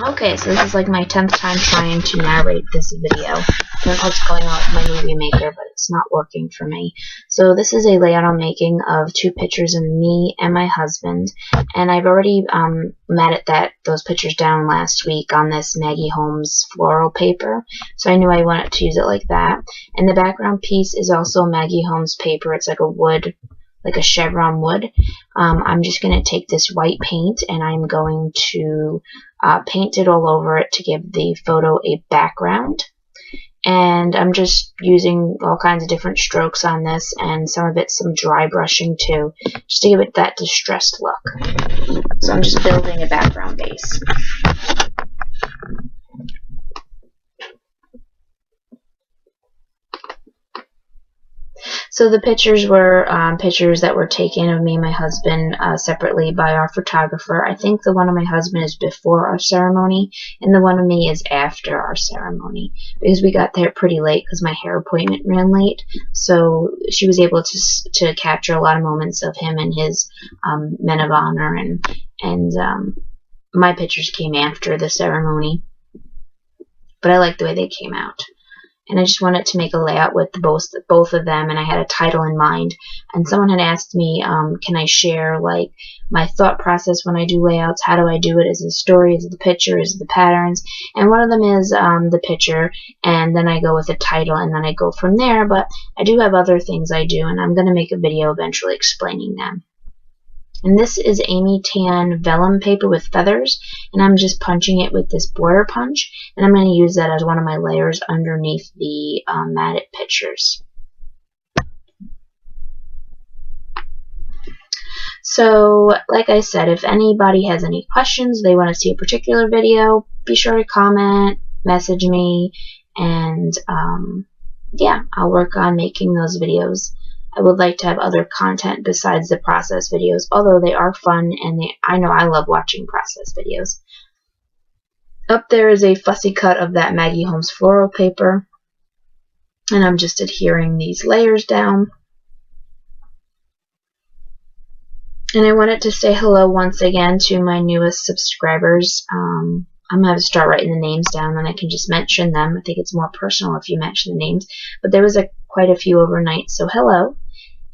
Okay, so this is like my 10th time trying to narrate this video. I don't know what's going on with my movie maker, but it's not working for me. So this is a layout I'm making of two pictures of me and my husband, and I've already matted those pictures down last week on this Maggie Holmes floral paper, so I knew I wanted to use it like that. And the background piece is also Maggie Holmes paper. It's like a wood, like a chevron wood. I'm just going to take this white paint and I'm going to paint it all over it to give the photo a background. And I'm just using all kinds of different strokes on this, and some of it's some dry brushing too, just to give it that distressed look. So I'm just building a background base. So the pictures were pictures that were taken of me and my husband separately by our photographer. I think the one of my husband is before our ceremony, and the one of me is after our ceremony, because we got there pretty late because my hair appointment ran late. So she was able to capture a lot of moments of him and his men of honor, and my pictures came after the ceremony. But I like the way they came out. And I just wanted to make a layout with both of them, and I had a title in mind. And someone had asked me, can I share like my thought process when I do layouts? How do I do it? Is it a story? Is it the picture? Is it the patterns? And one of them is the picture, and then I go with the title, and then I go from there. But I do have other things I do, and I'm going to make a video eventually explaining them. And this is Amy Tan vellum paper with feathers, and I'm just punching it with this border punch, and I'm going to use that as one of my layers underneath the matted pictures. So, like I said, if anybody has any questions, they want to see a particular video, be sure to comment, message me, and yeah, I'll work on making those videos. I would like to have other content besides the process videos, although they are fun, and I know I love watching process videos. Up there is a fussy cut of that Maggie Holmes floral paper, and I'm just adhering these layers down. And I wanted to say hello once again to my newest subscribers. I'm going to have to start writing the names down, and I can just mention them. I think it's more personal if you mention the names. But there was quite a few overnight, so hello.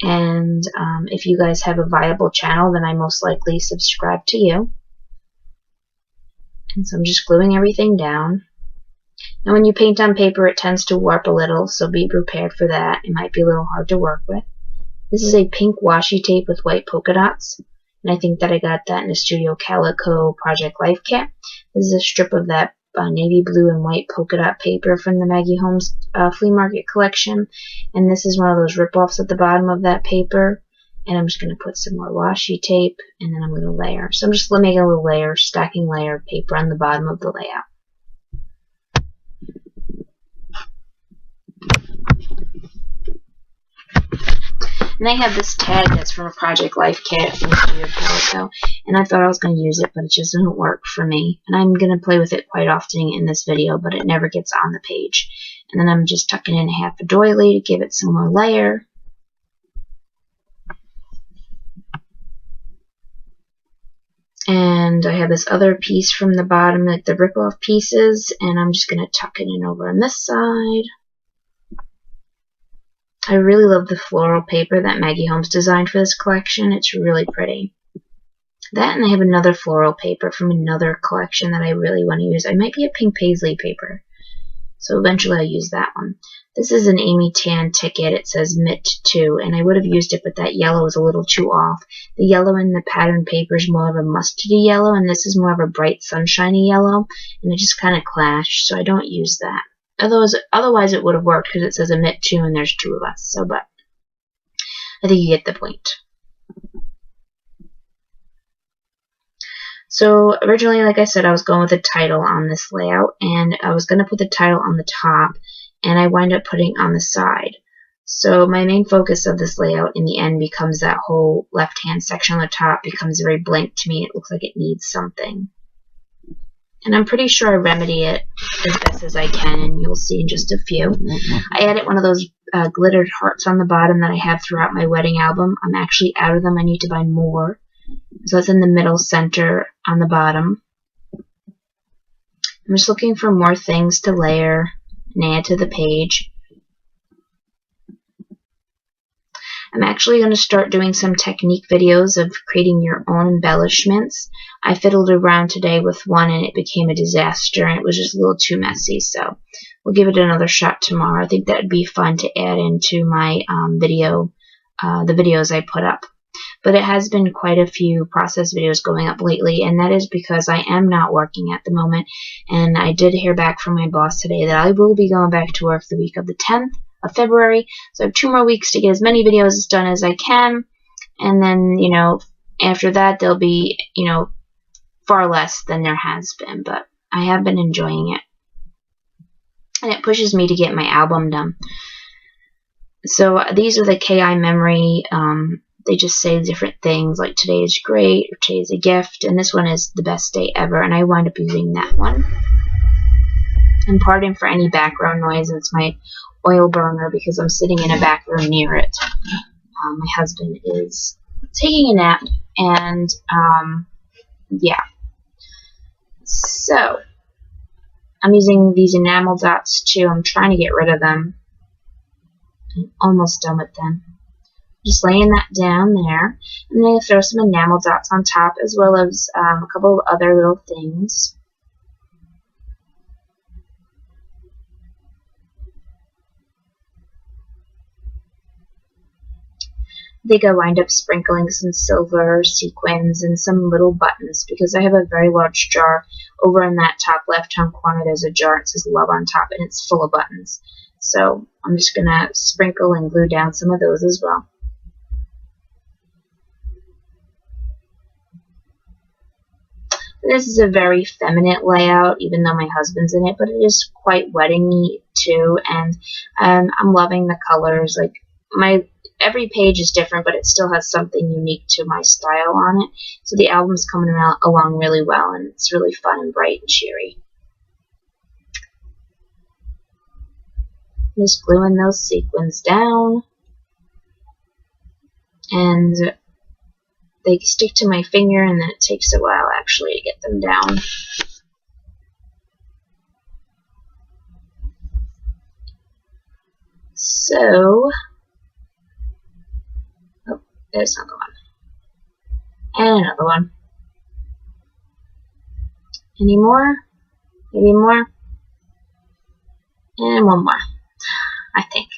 And if you guys have a viable channel, then I most likely subscribe to you. And so I'm just gluing everything down. Now when you paint on paper, it tends to warp a little, so be prepared for that. It might be a little hard to work with. This is a pink washi tape with white polka dots, and I think that I got that in a Studio Calico Project Life kit. This is a strip of that navy blue and white polka dot paper from the Maggie Holmes flea market collection, and this is one of those rip-offs at the bottom of that paper. And I'm just going to put some more washi tape, and then I'm going to layer. So I'm just making a little layer, stacking layer of paper on the bottom of the layout. And I have this tag that's from a Project Life kit from Studio Calico, and I thought I was going to use it, but it just doesn't work for me. And I'm going to play with it quite often in this video, but it never gets on the page. And then I'm just tucking in half a doily to give it some more layer. And I have this other piece from the bottom, like the rip-off pieces, and I'm just going to tuck it in over on this side. I really love the floral paper that Maggie Holmes designed for this collection. It's really pretty. That, and I have another floral paper from another collection that I really want to use. It might be a pink paisley paper, so eventually I'll use that one. This is an Amy Tan ticket. It says Mitt 2, and I would have used it, but that yellow is a little too off. The yellow in the pattern paper is more of a mustardy yellow, and this is more of a bright sunshiny yellow, and it just kind of clashed, so I don't use that. Otherwise it would have worked because it says a Mitt 2 and there's two of us. So, but I think you get the point. So originally, like I said, I was going with a title on this layout, and I was going to put the title on the top, and I wind up putting on the side. So my main focus of this layout in the end becomes that whole left-hand section on the top becomes very blank to me. It looks like it needs something. And I'm pretty sure I remedy it as best as I can, and you'll see in just a few. I added one of those glittered hearts on the bottom that I have throughout my wedding album. I'm actually out of them. I need to buy more. So it's in the middle center on the bottom. I'm just looking for more things to layer and add to the page. I'm actually going to start doing some technique videos of creating your own embellishments. I fiddled around today with one and it became a disaster and it was just a little too messy, so we'll give it another shot tomorrow. I think that would be fun to add into my the videos I put up. But it has been quite a few process videos going up lately, and that is because I am not working at the moment, and I did hear back from my boss today that I will be going back to work the week of the 10th of February, so I have 2 more weeks to get as many videos done as I can, and then, you know, after that there'll be, you know, far less than there has been, but I have been enjoying it, and it pushes me to get my album done. So these are the KI memory. They just say different things like today is great or today is a gift, and this one is the best day ever, and I wind up using that one. And pardon for any background noise, it's my oil burner because I'm sitting in a back room near it. My husband is taking a nap, and yeah. So I'm using these enamel dots too. I'm trying to get rid of them. I'm almost done with them. Just laying that down there. I'm going to throw some enamel dots on top as well as a couple of other little things. I think I wind up sprinkling some silver sequins and some little buttons because I have a very large jar. Over in that top left-hand corner there's a jar. It says love on top and it's full of buttons. So I'm just going to sprinkle and glue down some of those as well. This is a very feminine layout, even though my husband's in it, but it is quite wedding-y too, and I'm loving the colors. Like every page is different, but it still has something unique to my style on it. So the album's coming along really well, and it's really fun and bright and cheery. Just gluing those sequins down, and they stick to my finger, and then it takes a while actually to get them down. So, oh, there's another one. And another one. Any more? Maybe more? And one more, I think.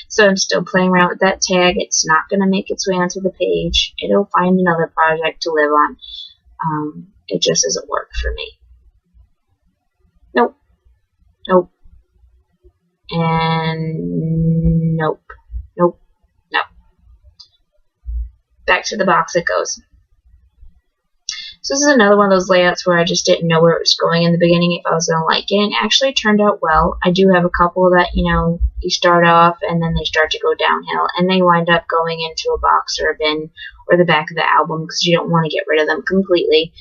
So I'm still playing around with that tag. It's not going to make its way onto the page. It'll find another project to live on. It just doesn't work for me. Nope. Nope. And nope. Nope. Nope. Back to the box it goes. So this is another one of those layouts where I just didn't know where it was going in the beginning, if I was going to like it. And it actually turned out well. I do have a couple that, you know, you start off and then they start to go downhill. And they wind up going into a box or a bin or the back of the album because you don't want to get rid of them completely.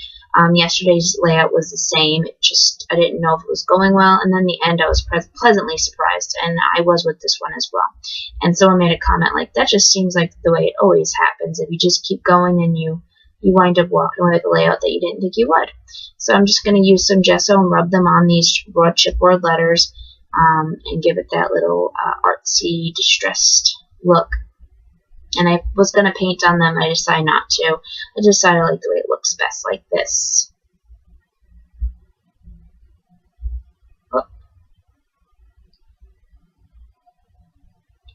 Yesterday's layout was the same. It just, I didn't know if it was going well. And then the end, I was pleasantly surprised. And I was with this one as well. And someone made a comment like, that just seems like the way it always happens. If you just keep going and you wind up walking away with a layout that you didn't think you would. So I'm just going to use some gesso and rub them on these raw chipboard letters and give it that little artsy, distressed look. And I was going to paint on them. I decided not to. I decided I like the way it looks best like this.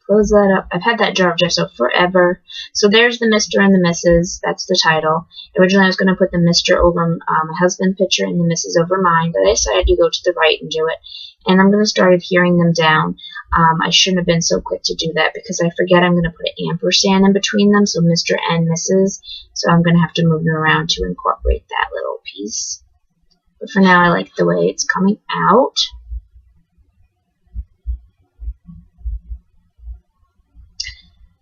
Close that up. I've had that jar of gesso forever. So there's the Mr. and the Mrs. That's the title. Originally I was going to put the Mr. over my husband's picture and the Mrs. over mine, but I decided to go to the right and do it. And I'm going to start adhering them down. I shouldn't have been so quick to do that because I forget I'm going to put an ampersand in between them, so Mr. and Mrs. So I'm going to have to move them around to incorporate that little piece. But for now I like the way it's coming out.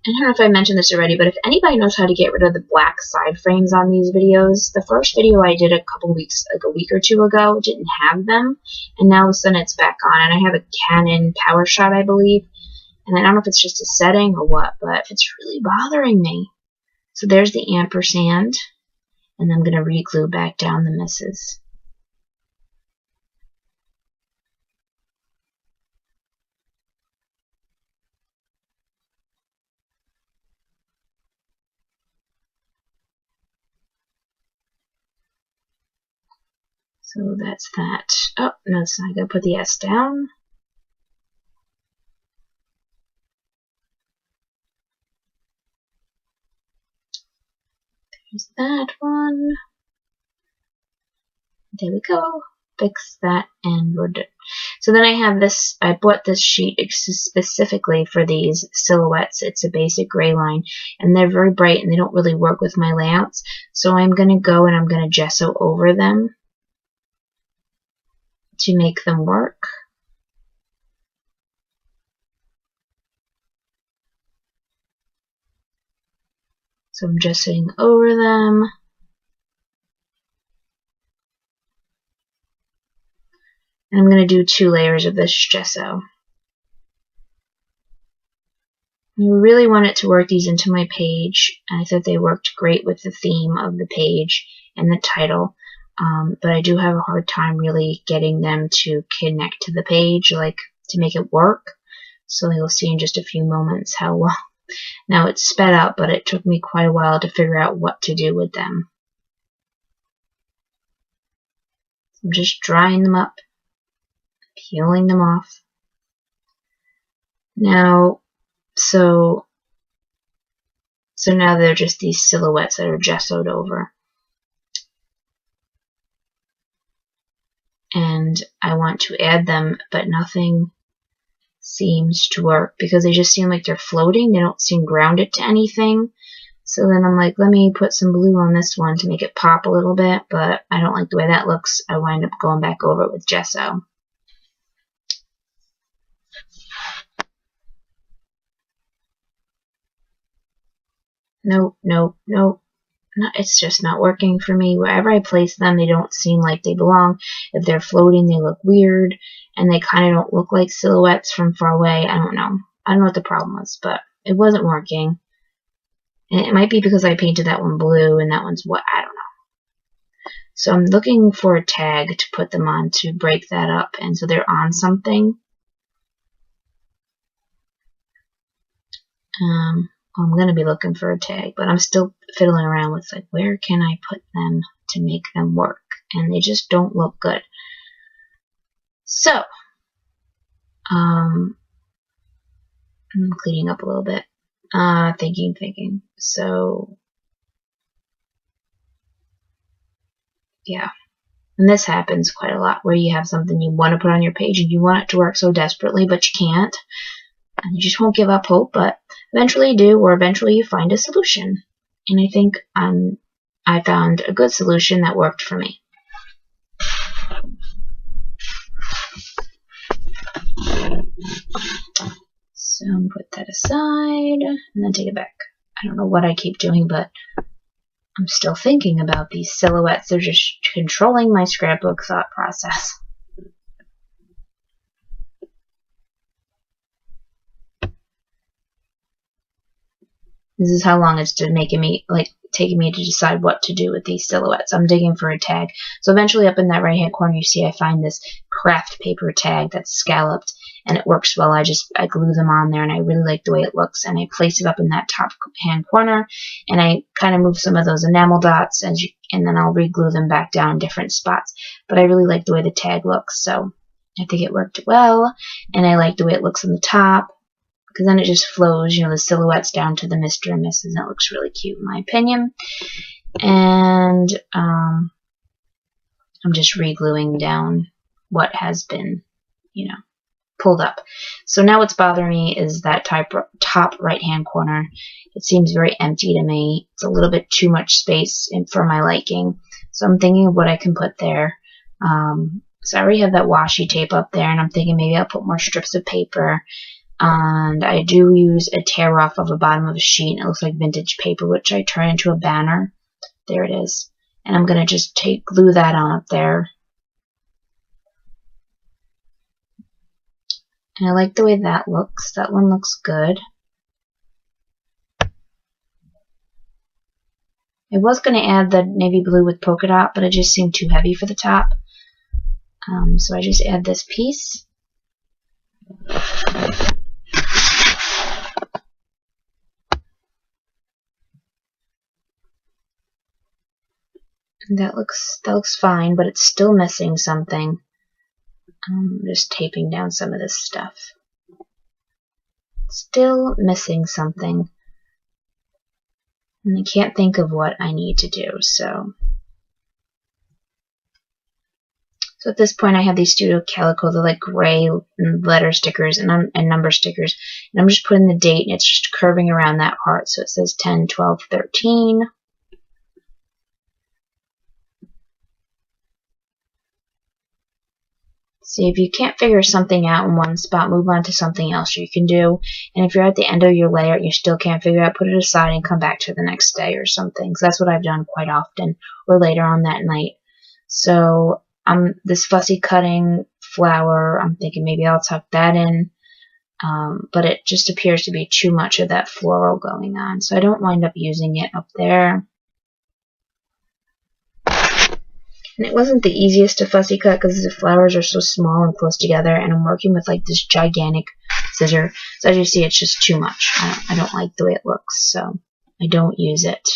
I don't know if I mentioned this already, but if anybody knows how to get rid of the black side frames on these videos, the first video I did a week or two ago, didn't have them, and now all of a sudden it's back on, and I have a Canon PowerShot, I believe, and I don't know if it's just a setting or what, but it's really bothering me. So there's the ampersand, and I'm going to re-glue back down the misses. So that's that. Oh, no, it's not. I gotta put the S down. There's that one. There we go. Fix that and we're done. So then I have this, I bought this sheet specifically for these silhouettes. It's a basic gray line and they're very bright and they don't really work with my layouts. So I'm going to go and I'm going to gesso over them to make them work. So I'm gessoing over them. And I'm going to do 2 layers of this gesso. I really wanted to work these into my page. I thought they worked great with the theme of the page and the title. But I do have a hard time really getting them to connect to the page, like to make it work. So you'll see in just a few moments how well. Now it's sped up, but it took me quite a while to figure out what to do with them. I'm just drying them up, peeling them off. Now, so now they're just these silhouettes that are gessoed over. And I want to add them, but nothing seems to work because they just seem like they're floating. They don't seem grounded to anything. So then I'm like, let me put some blue on this one to make it pop a little bit, but I don't like the way that looks. I wind up going back over it with gesso. Nope, nope, nope. No, it's just not working for me. Wherever I place them, they don't seem like they belong. If they're floating, they look weird, and they kind of don't look like silhouettes from far away. I don't know. I don't know what the problem was, but it wasn't working. And it might be because I painted that one blue and that one's what, I don't know. So I'm looking for a tag to put them on to break that up, and so they're on something. I'm going to be looking for a tag, but I'm still fiddling around with like, where can I put them to make them work? And they just don't look good. So, I'm cleaning up a little bit. Thinking. So, yeah. And this happens quite a lot where you have something you want to put on your page and you want it to work so desperately, but you can't. And you just won't give up hope, but eventually you do, or eventually you find a solution. And I think I found a good solution that worked for me. So I'm put that aside and then take it back. I don't know what I keep doing, but I'm still thinking about these silhouettes. They're just controlling my scrapbook thought process. This is how long it's taking me to decide what to do with these silhouettes. I'm digging for a tag. So eventually up in that right hand corner you see I find this craft paper tag that's scalloped and it works well. I glue them on there and I really like the way it looks, and I place it up in that top hand corner and I kind of move some of those enamel dots and then I'll re-glue them back down in different spots. But I really like the way the tag looks, so I think it worked well, and I like the way it looks on the top, because then it just flows, you know, the silhouettes down to the Mr. and Mrs. and it looks really cute in my opinion. And I'm just re-gluing down what has been, you know, pulled up. So now what's bothering me is that top right hand corner. It seems very empty to me. It's a little bit too much space for my liking. So I'm thinking of what I can put there. So I already have that washi tape up there, and I'm thinking maybe I'll put more strips of paper. And I do use a tear off of the bottom of a sheet, and it looks like vintage paper, which I turn into a banner. There it is. And I'm going to just glue that on up there. And I like the way that looks. That one looks good. I was going to add the navy blue with polka dot, but it just seemed too heavy for the top. So I just add this piece. That looks fine, but it's still missing something. I'm just taping down some of this stuff. Still missing something. And I can't think of what I need to do, so at this point I have these Studio Calico, they're like gray letter stickers and number stickers. And I'm just putting the date, and it's just curving around that part. So it says 10, 12, 13. See, if you can't figure something out in one spot, move on to something else you can do. And if you're at the end of your layout and you still can't figure it out, put it aside and come back to the next day or something. So that's what I've done quite often, or later on that night. So this fussy cutting flower, I'm thinking maybe I'll tuck that in. But it just appears to be too much of that floral going on. So I don't wind up using it up there. And it wasn't the easiest to fussy cut because the flowers are so small and close together, and I'm working with like this gigantic scissor. So as you see, it's just too much. I don't like the way it looks, so I don't use it.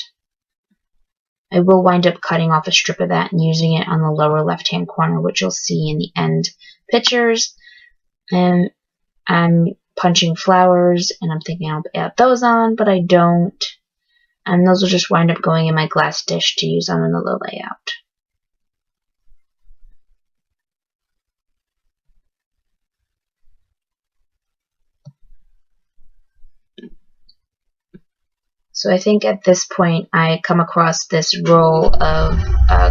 I will wind up cutting off a strip of that and using it on the lower left-hand corner, which you'll see in the end pictures. And I'm punching flowers, and I'm thinking I'll add those on, but I don't. And those will just wind up going in my glass dish to use on another layout. So I think at this point I come across this roll of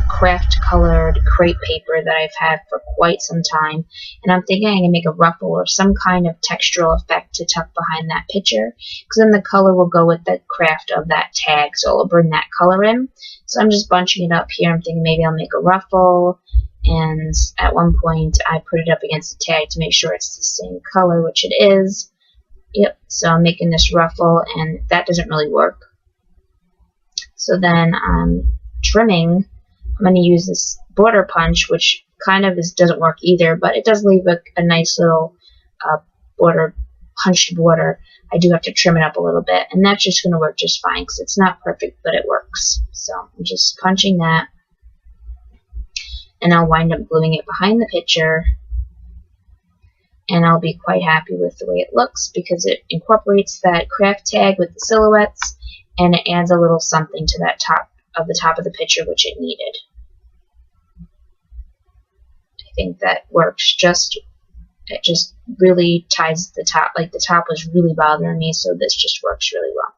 craft colored crepe paper that I've had for quite some time, and I'm thinking I can make a ruffle or some kind of textural effect to tuck behind that picture, because then the color will go with the craft of that tag, so it'll bring that color in. So I'm just bunching it up here. I'm thinking maybe I'll make a ruffle, and at one point I put it up against the tag to make sure it's the same color, which it is. Yep, so I'm making this ruffle, and that doesn't really work. So then I'm trimming. I'm going to use this border punch, which kind of doesn't work either, but it does leave a nice little punched border. I do have to trim it up a little bit, and that's just going to work just fine because it's not perfect, but it works. So I'm just punching that, and I'll wind up gluing it behind the picture. And I'll be quite happy with the way it looks because it incorporates that craft tag with the silhouettes, and it adds a little something to that top of the picture, which it needed. I think that works. It just really ties the top. Like the top was really bothering me, so this just works really well.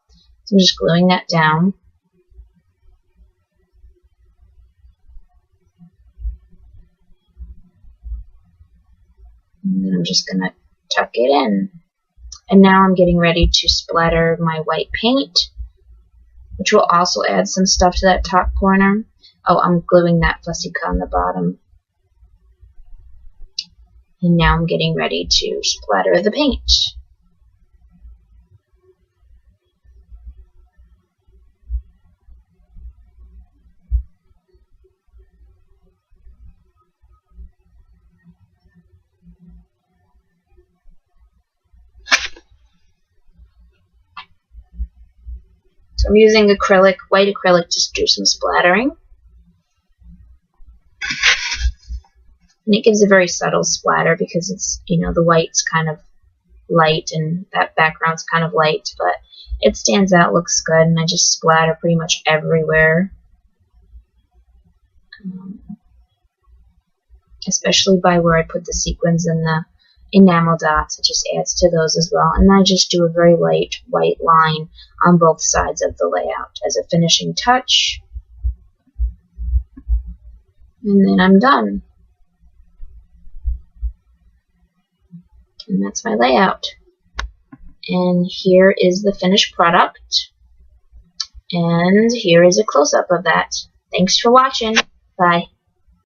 So I'm just gluing that down. And then I'm just going to tuck it in. And now I'm getting ready to splatter my white paint, which will also add some stuff to that top corner. Oh, I'm gluing that fussy cut on the bottom. And now I'm getting ready to splatter the paint. So I'm using acrylic, white acrylic, to do some splattering. And it gives a very subtle splatter because it's, the white's kind of light and that background's kind of light, but it stands out, looks good, and I just splatter pretty much everywhere. Especially by where I put the sequins and the enamel dots, it just adds to those as well. And I just do a very light white line on both sides of the layout as a finishing touch. And then I'm done. And that's my layout. And here is the finished product. And here is a close-up of that. Thanks for watching. Bye.